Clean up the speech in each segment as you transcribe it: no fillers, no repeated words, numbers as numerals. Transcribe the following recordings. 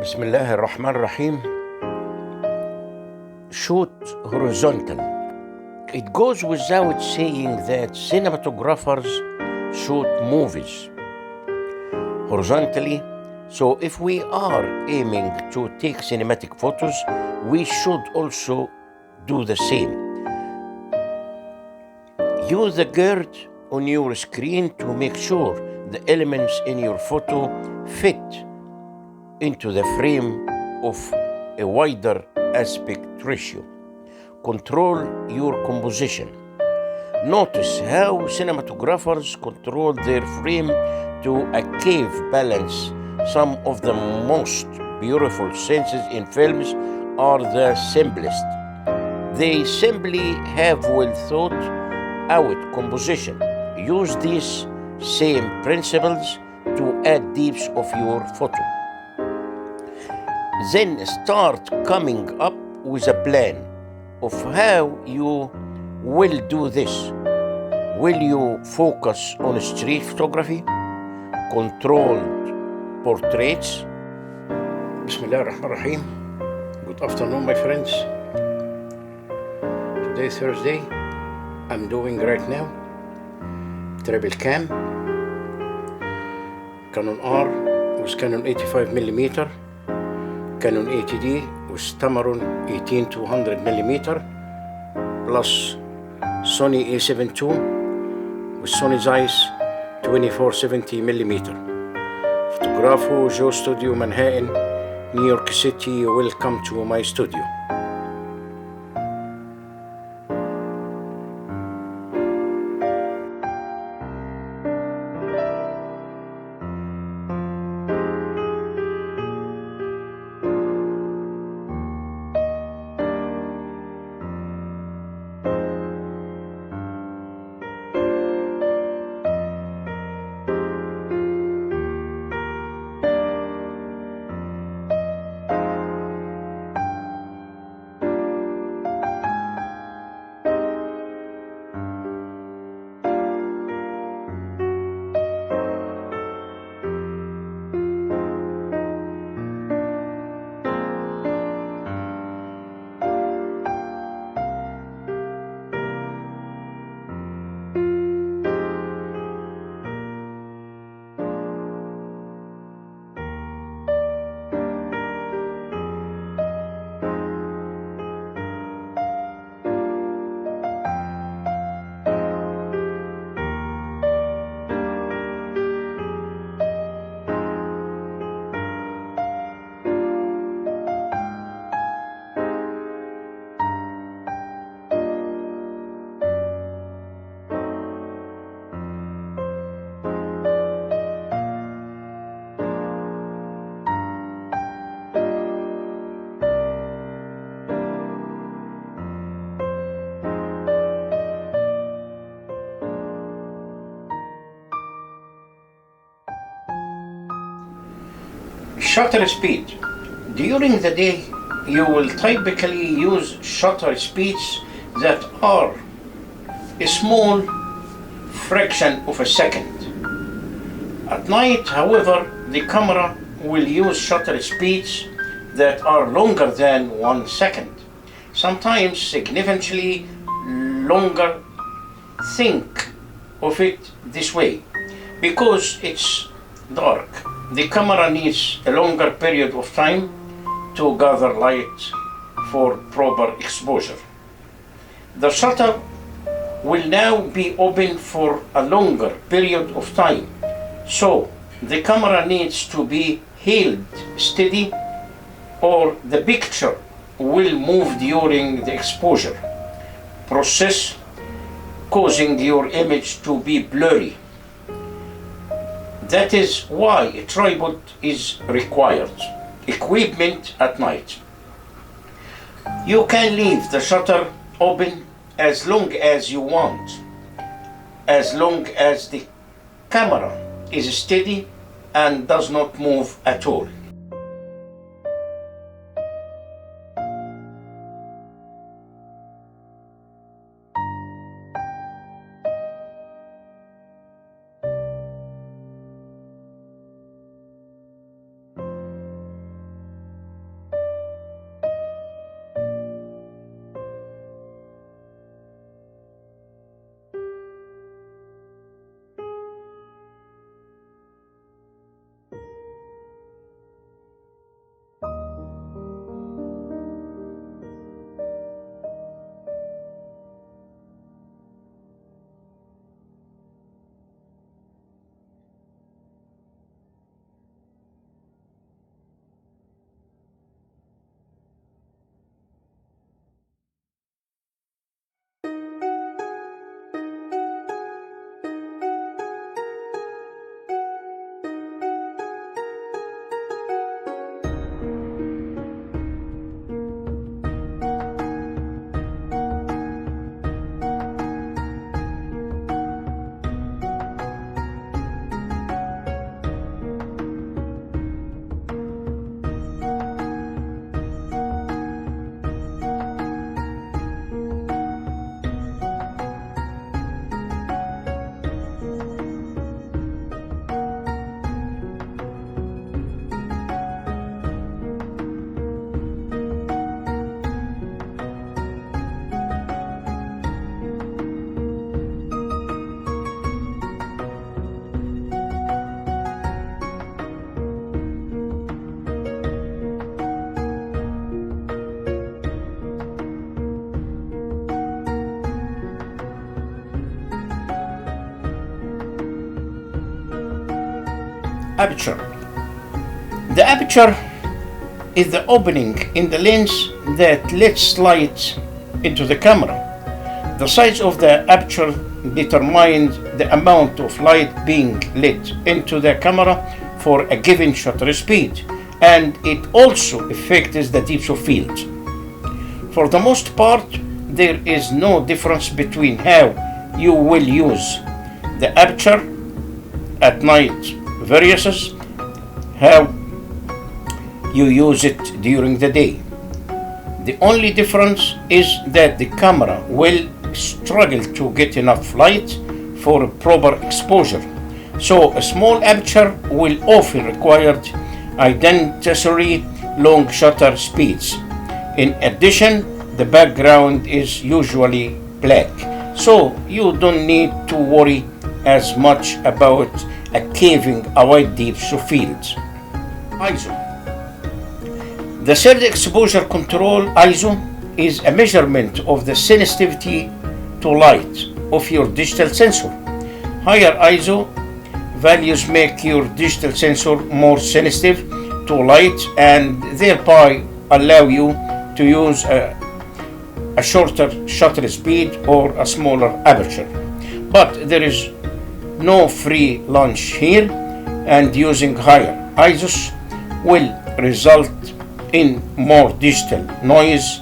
بسم الله الرحمن الرحيم. Shoot horizontal. It goes without saying that cinematographers shoot movies horizontally. So if we are aiming to take cinematic photos, we should also do the same. Use the grid on your screen to make sure the elements in your photo fit into the frame of a wider aspect ratio. Control your composition. Notice how cinematographers control their frame to achieve balance. Some of the most beautiful scenes in films are the simplest. They simply have well thought out composition. Use these same principles to add depth of your photo. Then start coming up with a plan of how you will do this. Will you focus on street photography, controlled portraits? Bismillah ar-Rahman ar-Rahim. Good afternoon, my friends. Today is Thursday. I'm doing right now triple cam, Canon R with Canon 85mm, Canon 80D with Tamron 18-200mm, plus Sony A7 II with Sony Zeiss 24-70mm. Fotógrafo, Joe Studio, Manhattan, New York City. Welcome to my studio. Shutter speed. During the day, you will typically use shutter speeds that are a small fraction of a second. At night, however, the camera will use shutter speeds that are longer than 1 second, sometimes significantly longer. Think of it this way: because it's dark, the camera needs a longer period of time to gather light for proper exposure. The shutter will now be open for a longer period of time, so the camera needs to be held steady or the picture will move during the exposure process, causing your image to be blurry. That is why a tripod is required. Equipment at night. You can leave the shutter open as long as you want, as long as the camera is steady and does not move at all. Aperture. The aperture is the opening in the lens that lets light into the camera. The size of the aperture determines the amount of light being let into the camera for a given shutter speed, and it also affects the depth of field. For the most part, there is no difference between how you will use the aperture at night versus how you use it during the day. The only difference is that the camera will struggle to get enough light for proper exposure, so a small aperture will often require unnecessary long shutter speeds. In addition, the background is usually black, so you don't need to worry as much about achieving a wide depth of field. ISO. The third exposure control, ISO, is a measurement of the sensitivity to light of your digital sensor. Higher ISO values make your digital sensor more sensitive to light and thereby allow you to use a shorter shutter speed or a smaller aperture. But there is no free lunch here, and using higher ISOs will result in more digital noise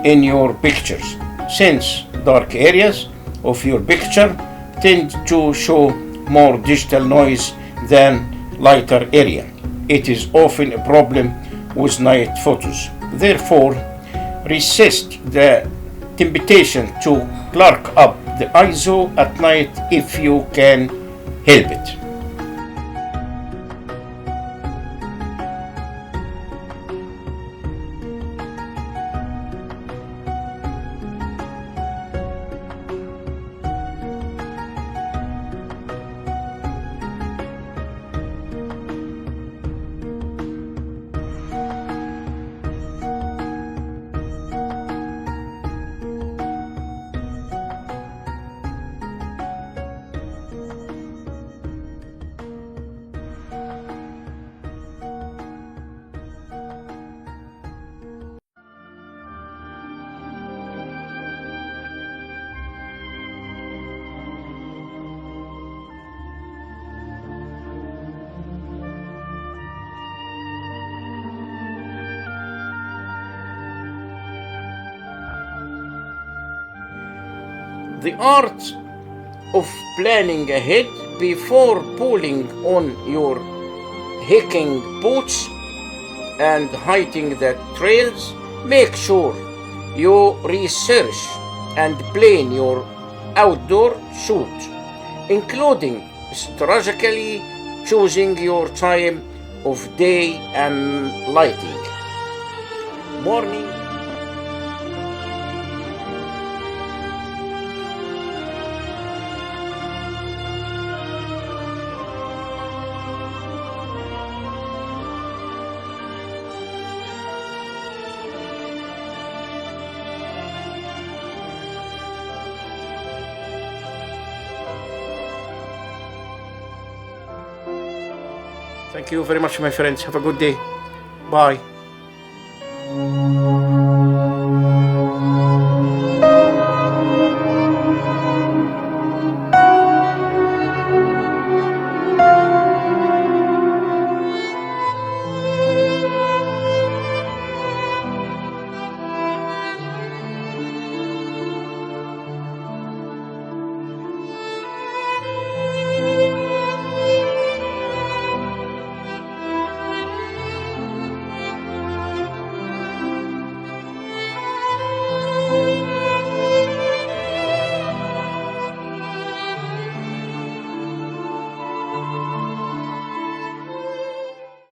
in your pictures, since dark areas of your picture tend to show more digital noise than lighter area. It is often a problem with night photos. Therefore, resist the temptation to crank up the ISO at night if you can help it. The art of planning ahead before pulling on your hiking boots and hiking the trails. Make sure you research and plan your outdoor shoot, including strategically choosing your time of day and lighting. Morning. Thank you very much, my friends. Have a good day. Bye.